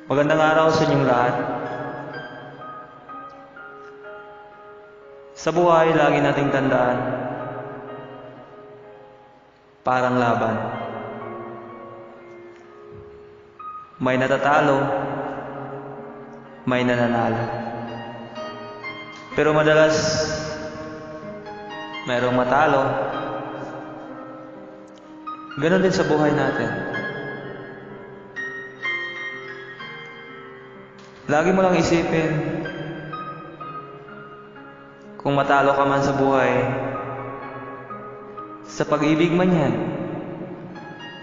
Magandang araw sa inyong lahat. Sa buhay, lagi nating tandaan, parang laban. May natatalo, may nananalo. Pero madalas, mayroong matalo. Ganon din sa buhay natin. Lagi mo lang isipin, kung matalo ka man sa buhay, sa pag-ibig man yan,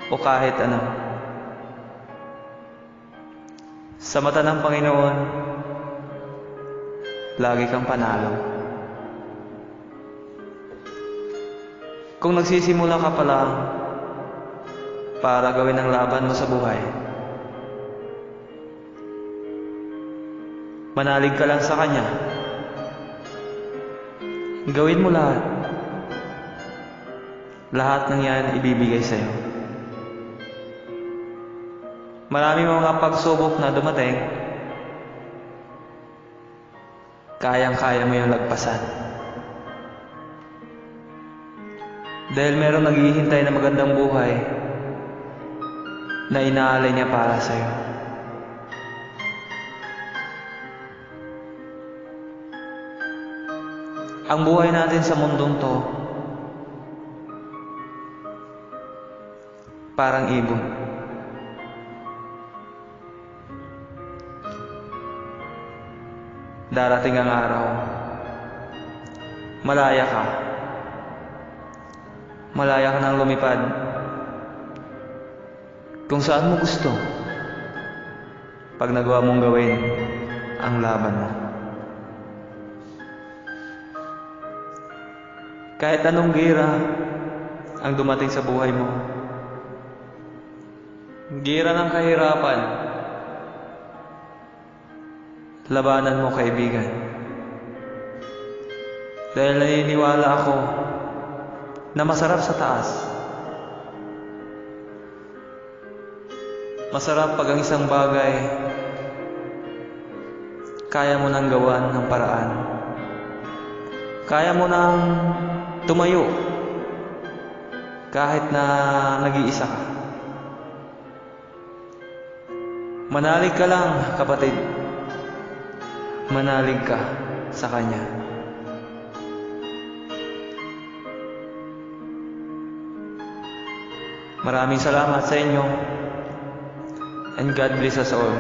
o kahit ano, sa mata ng Panginoon, lagi kang panalo. Kung nagsisimula ka pa lang para gawin ang laban mo sa buhay, manalig ka lang sa Kanya. Gawin mo lahat. Lahat ng yan ibibigay sa'yo. Marami mga pagsubok na dumating, kayang-kaya mo yung lagpasan. Dahil merong naghihintay na magandang buhay na inaalay niya para sa'yo. Ang buhay natin sa mundong to, parang ibon. Darating ang araw, malaya ka. Malaya ka nang lumipad kung saan mo gusto pag nagawa mong gawin ang laban mo. Kahit anong gira ang dumating sa buhay mo, gira ng kahirapan, labanan mo, kaibigan. Dahil naniniwala ako na masarap sa taas. Masarap pag ang isang bagay kaya mo nang gawan ng paraan. Kaya mo nang tumayo kahit na nag-iisa ka. Manalig ka lang, kapatid. Manalig ka sa Kanya. Maraming salamat sa inyo, and God bless us all.